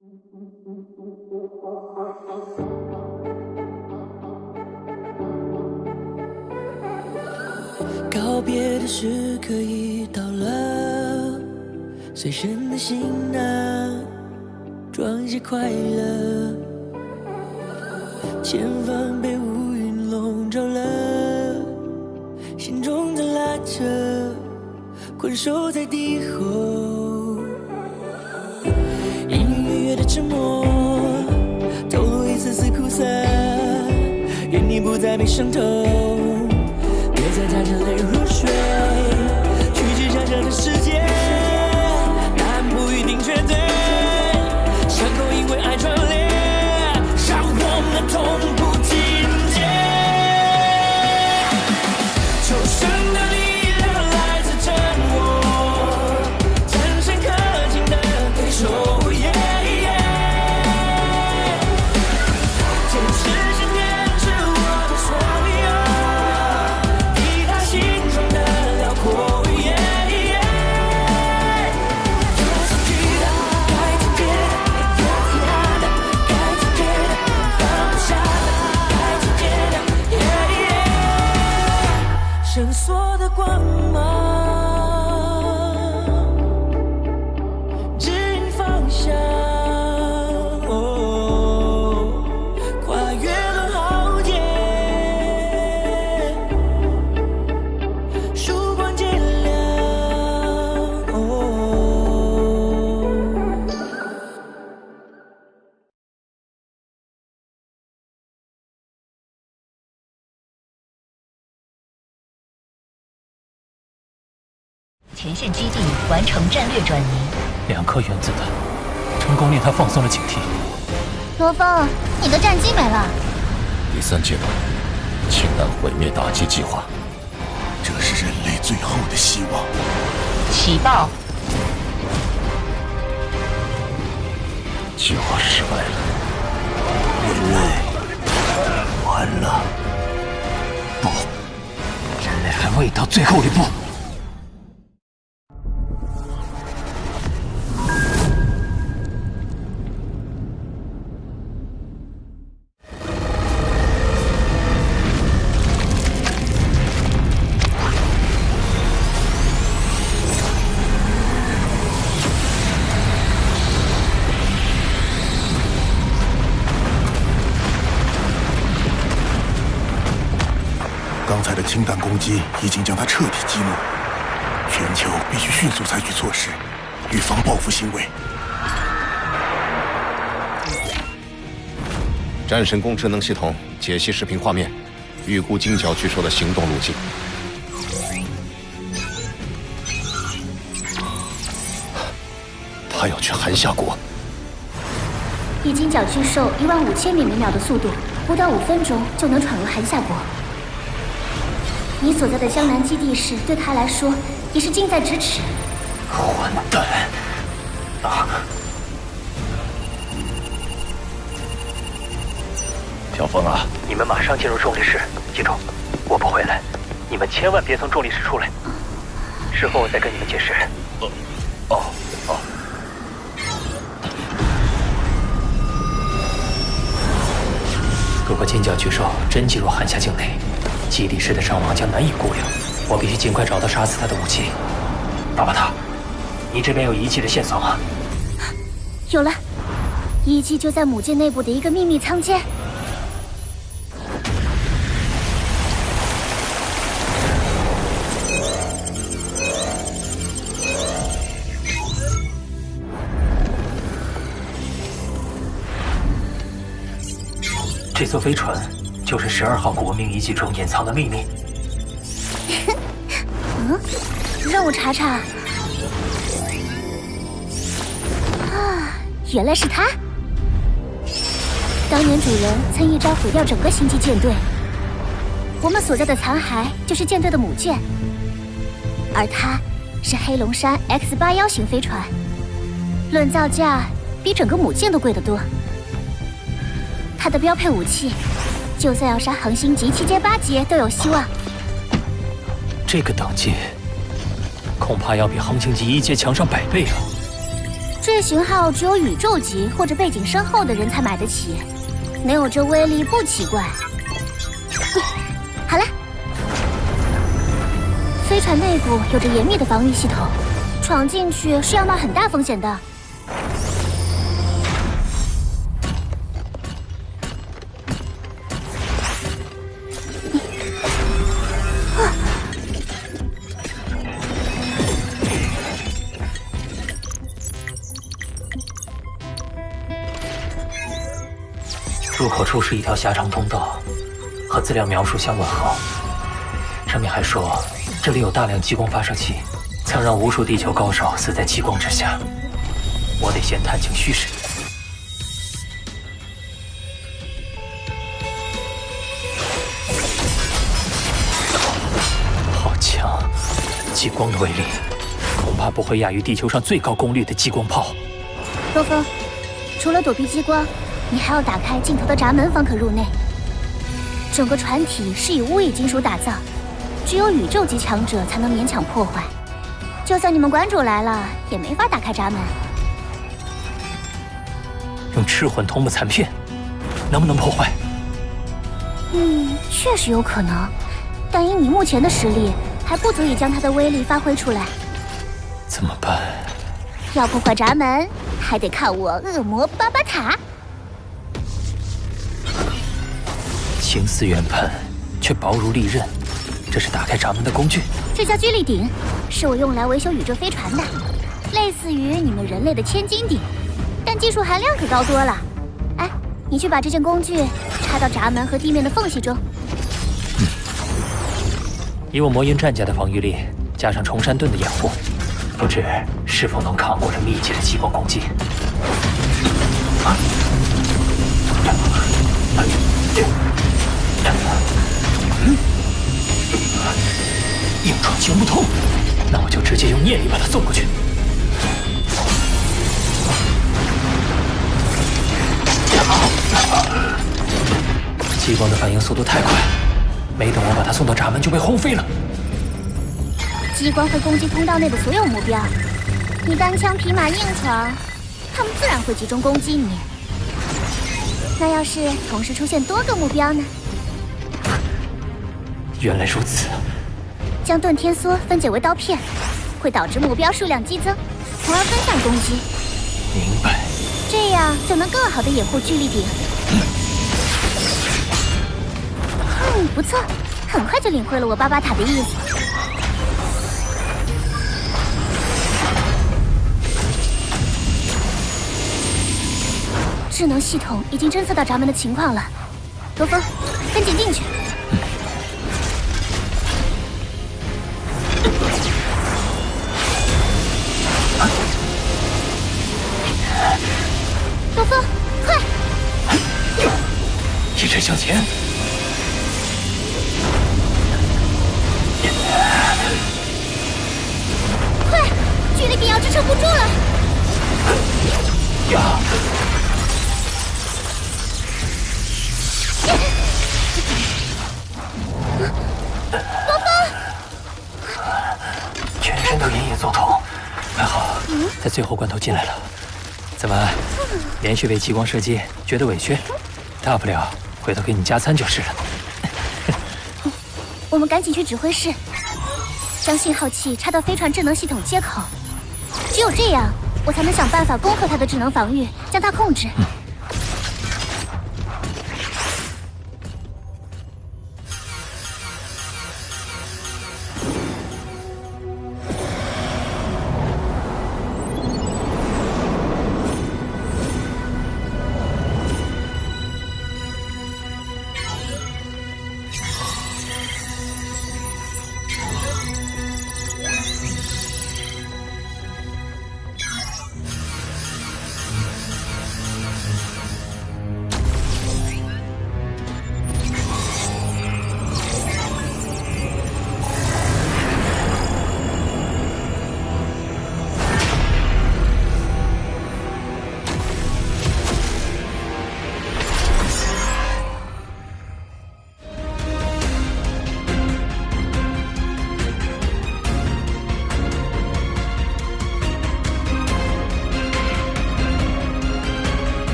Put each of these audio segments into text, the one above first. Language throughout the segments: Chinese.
告别的时刻已到了，随身的行囊装些快乐，前方被乌云笼罩了，心中的拉扯困守在敌后，隐隐约约的沉默透露一丝丝苦涩，愿你不再被伤透，别再踏着泪入睡，去去想象的世界，答案不一定绝对，伤口因为爱传裂，让我们的痛不停歇。求生的力量来自真我，战胜可敬的对手。坚持信念是我的所有，抵达心中的辽阔。就是巨大，该警戒的，该警戒的，放不下的，该警戒的，绳索的光芒。前线基地完成战略转移，2颗原子弹，成功令他放松了警惕。罗峰，你的战机没了。第3阶段，氢弹毁灭打击计划，这是人类最后的希望。起爆！计划失败了，人类完了。不，人类还未到最后一步。刚才的氢弹攻击已经将他彻底激怒，全球必须迅速采取措施，预防报复行为。战神宫智能系统解析视频画面，预估金角巨兽的行动路径。他要去寒夏国。以金角巨兽15000米每秒的速度，不到5分钟就能闯入寒夏国。你所在的江南基地市对他来说也是近在咫尺。混蛋！小风啊，你们马上进入重力室，记住，我不回来，你们千万别从重力室出来。事后我再跟你们解释。如果金角巨兽真进入寒夏境内，基地师的伤亡将难以估量。我必须尽快找到杀死他的武器。巴巴塔，你这边有遗迹的线索吗？有了，遗迹就在母舰内部的一个秘密舱间。这艘飞船就是12号国命遗迹中掩藏的秘密。让我查查。啊，原来是他。当年主人曾一招毁掉整个星际舰队，我们所在的残骸就是舰队的母舰，而它是黑龙山 X81型飞船，论造价比整个母舰都贵得多。它的标配武器，就算要杀恒星级7阶8阶都有希望。这个等级，恐怕要比恒星级1阶强上100倍啊！这型号只有宇宙级或者背景深厚的人才买得起，能有这威力不奇怪。好了，飞船内部有着严密的防御系统，闯进去是要冒很大风险的。入口处是一条狭长通道，和资料描述相吻合。上面还说，这里有大量激光发射器，曾让无数地球高手死在激光之下。我得先探清虚实。好强！激光的威力，恐怕不会亚于地球上最高功率的激光炮。多风，除了躲避激光，你还要打开尽头的闸门方可入内。整个船体是以乌蚁金属打造，只有宇宙级强者才能勉强破坏。就算你们馆主来了，也没法打开闸门。用赤魂通木残片，能不能破坏？确实有可能，但以你目前的实力，还不足以将它的威力发挥出来。怎么办？要破坏闸门，还得看我恶魔巴巴塔。形似圆盘，却薄如利刃，这是打开闸门的工具。这叫巨力鼎，是我用来维修宇宙飞船的，类似于你们人类的千斤顶，但技术含量可高多了。哎，你去把这件工具插到闸门和地面的缝隙中。以我魔音战甲的防御力，加上崇山盾的掩护，不知是否能扛过这密集的激光攻击。硬闯行不通，那我就直接用念力把它送过去。激光的反应速度太快，没等我把它送到闸门就被轰飞了。激光会攻击通道内的所有目标，你单枪匹马硬闯，他们自然会集中攻击你。那要是同时出现多个目标呢？原来如此。将盾天梭分解为刀片，会导致目标数量激增，从而分散攻击。明白。这样就能更好的掩护巨力鼎。不错，很快就领会了我巴巴塔的意思。智能系统已经侦测到闸门的情况了，多风，跟紧进去。多风，快！一直向前。快！巨力鼎要支撑不住了。呀！多风！全身都隐隐作痛，还好在最后关头进来了。怎么，连续被激光射击，觉得委屈？大不了回头给你加餐就是了。我们赶紧去指挥室，将信号器插到飞船智能系统接口。只有这样，我才能想办法攻克它的智能防御，将它控制。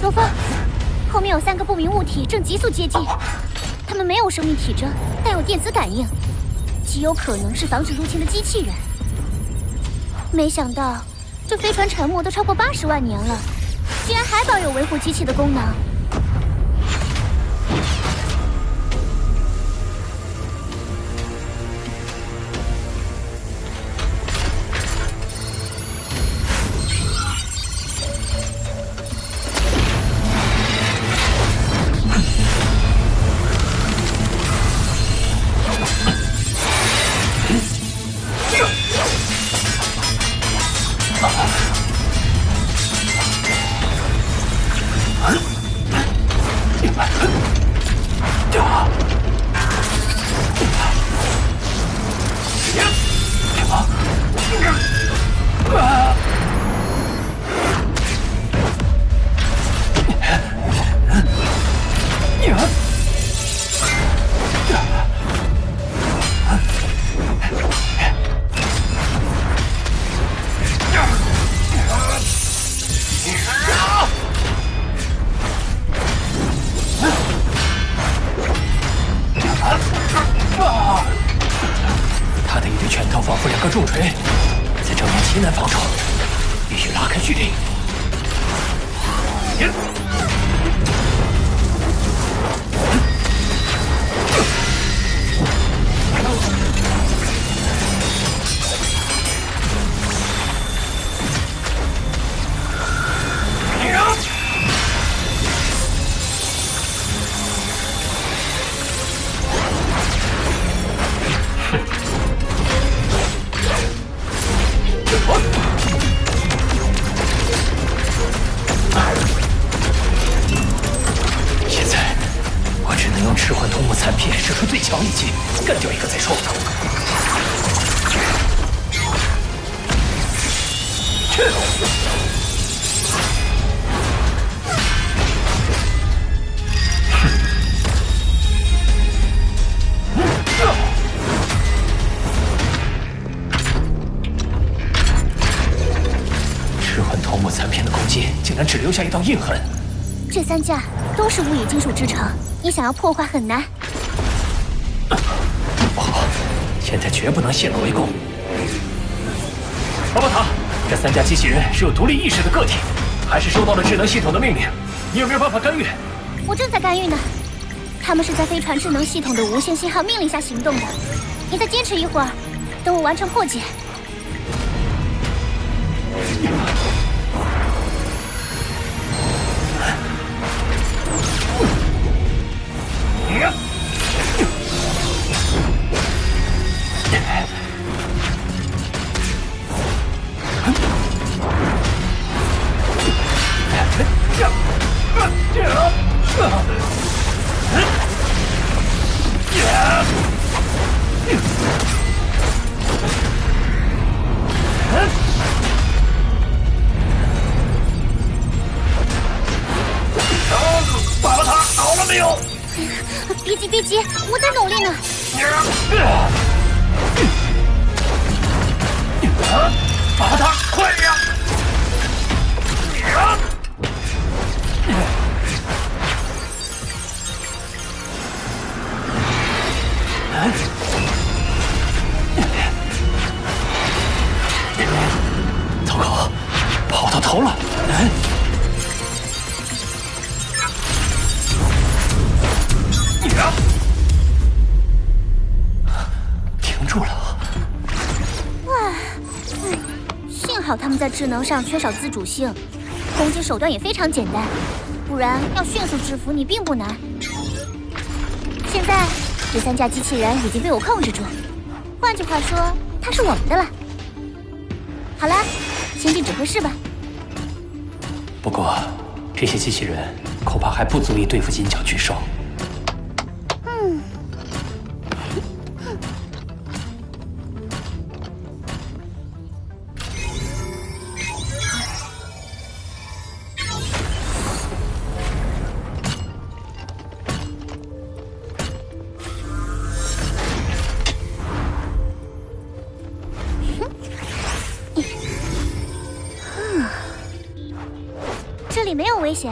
罗峰，后面有3个不明物体正急速接近，它们没有生命体征，但有电子感应，极有可能是防止入侵的机器人。没想到，这飞船沉没都超过80万年了，竟然还保有维护机器的功能。他的一对拳头仿佛2个重锤，在正面极难防守，必须拉开距离。现在我只能用赤幻通木残片使出最强一击，干掉一个再说。赤幻通木残片的攻击竟然只留下一道印痕。这3架都是无以金属制成，你想要破坏很难。不好，现在绝不能陷入围攻。巴巴塔，这3架机器人是有独立意识的个体，还是收到了智能系统的命令？你有没有办法干预？我正在干预呢。他们是在飞船智能系统的无线信号命令下行动的。你再坚持一会儿，等我完成破解。巴巴塔，好了没有？别急，别急，我在努力呢。巴巴塔，快呀！糟糕，跑到头了！停住了！哇，幸好他们在智能上缺少自主性，攻击手段也非常简单，不然要迅速制服你并不难。现在这3架机器人已经被我控制住，换句话说，它是我们的了。好了，先进指挥室吧。不过，这些机器人恐怕还不足以对付金角巨兽。里没有危险。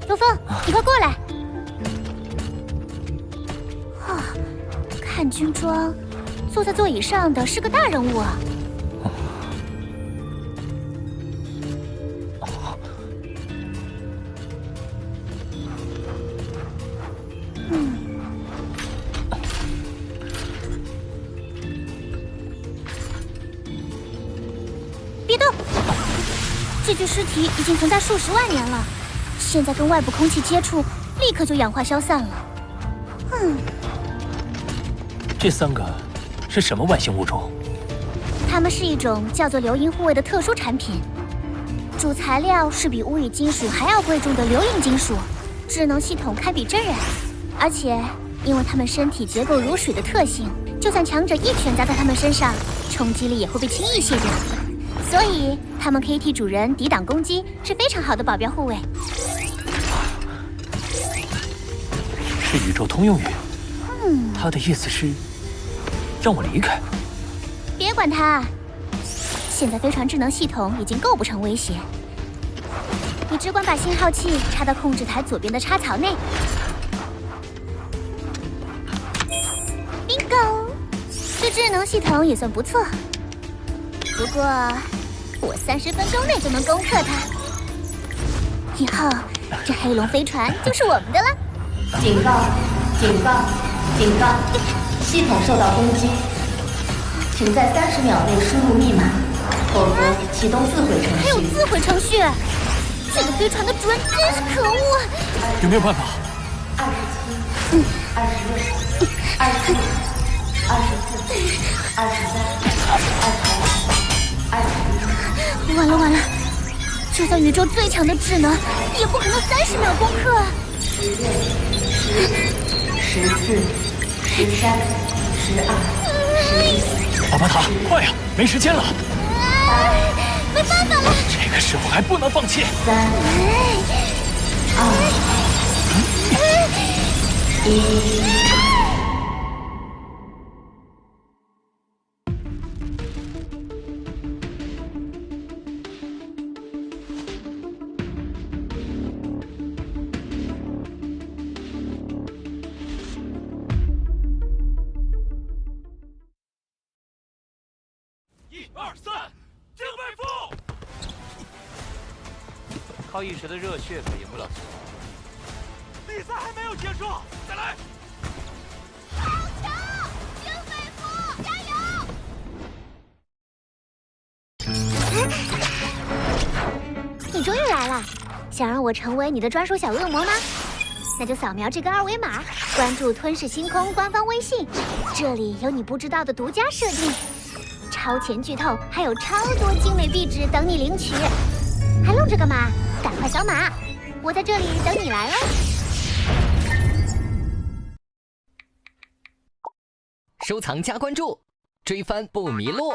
东风，你快过来！啊，看军装，坐在座椅上的是个大人物啊。别动！这具尸体已经存在数十万年了，现在跟外部空气接触，立刻就氧化消散了。这3个是什么外星物种？它们是一种叫做流银护卫的特殊产品，主材料是比乌羽金属还要贵重的流银金属，智能系统堪比真人，而且因为它们身体结构如水的特性，就算强者一拳砸在它们身上，冲击力也会被轻易卸掉。所以，它们可以替主人抵挡攻击，是非常好的保镖护卫。是宇宙通用语。他的意思是让我离开。别管它，现在飞船智能系统已经构不成威胁。你只管把信号器插到控制台左边的插槽内。Bingo， 这智能系统也算不错。不过，我30分钟内就能攻克它。以后，这黑龙飞船就是我们的了。警告！警告！警告！系统受到攻击，请在30秒内输入密码，否则启动自毁程序。还有自毁程序，这个飞船的主人真是可恶啊！有没有办法？27、26、25、24、23、22、21。完了完了！就算宇宙最强的智能，也不可能30秒攻克啊！14、13、12、11。阿巴塔，快呀，没时间了！没办法了，这个时候还不能放弃。3、2、1。1、2、3，敬背负！靠一时的热血可赢不了所有。比赛还没有结束，再来！好球！敬背负，加油！你终于来了，想让我成为你的专属小恶魔吗？那就扫描这个2维码，关注吞噬星空官方微信，这里有你不知道的独家设定。超前剧透，还有超多精美壁纸等你领取，还愣着干嘛？赶快扫码，我在这里等你来哦。收藏加关注，追番不迷路。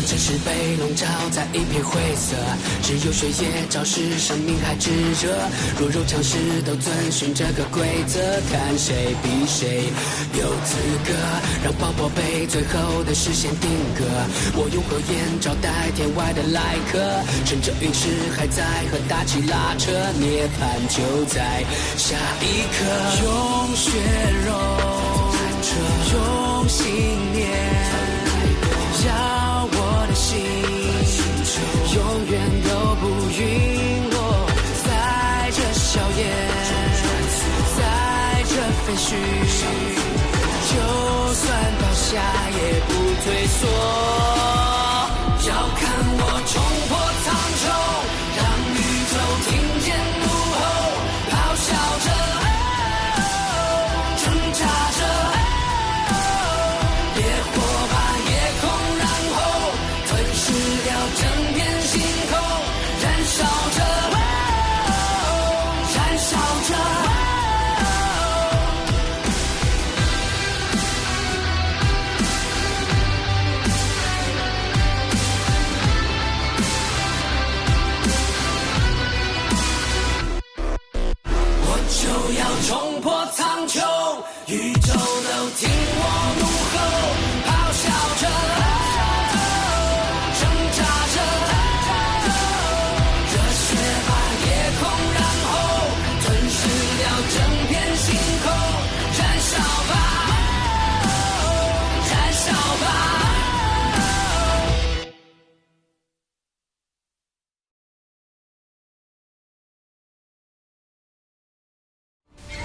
城市被笼罩在一片灰色，只有血液昭示生命还炙热。弱肉强食都遵循这个规则，看谁比谁有资格让爆破被最后的视线定格。我用火焰招待天外的来客，趁着陨石还在和大气拉扯，涅槃就在下一刻。用血肉，用信念。要我的心永远都不陨落，在这硝烟，在这废墟，就算倒下也不退缩。要看我冲破苍穹，让宇宙听见怒吼，咆哮着，挣扎着。整片星空燃烧着，燃烧着。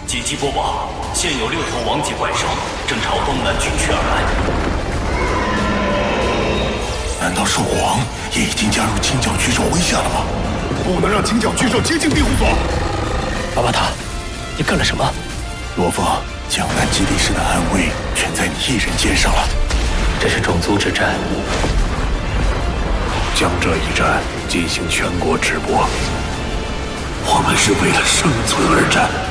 紧急播报：现有6头王级怪兽正朝东南军区而来。难道兽王也已经加入金角巨兽麾下了吗？不能让金角巨兽接近庇护所。巴巴塔，你干了什么？罗峰，江南基地师的安危全在你一人肩上了。这是种族之战，将这一战进行全国直播。我们是为了生存而战。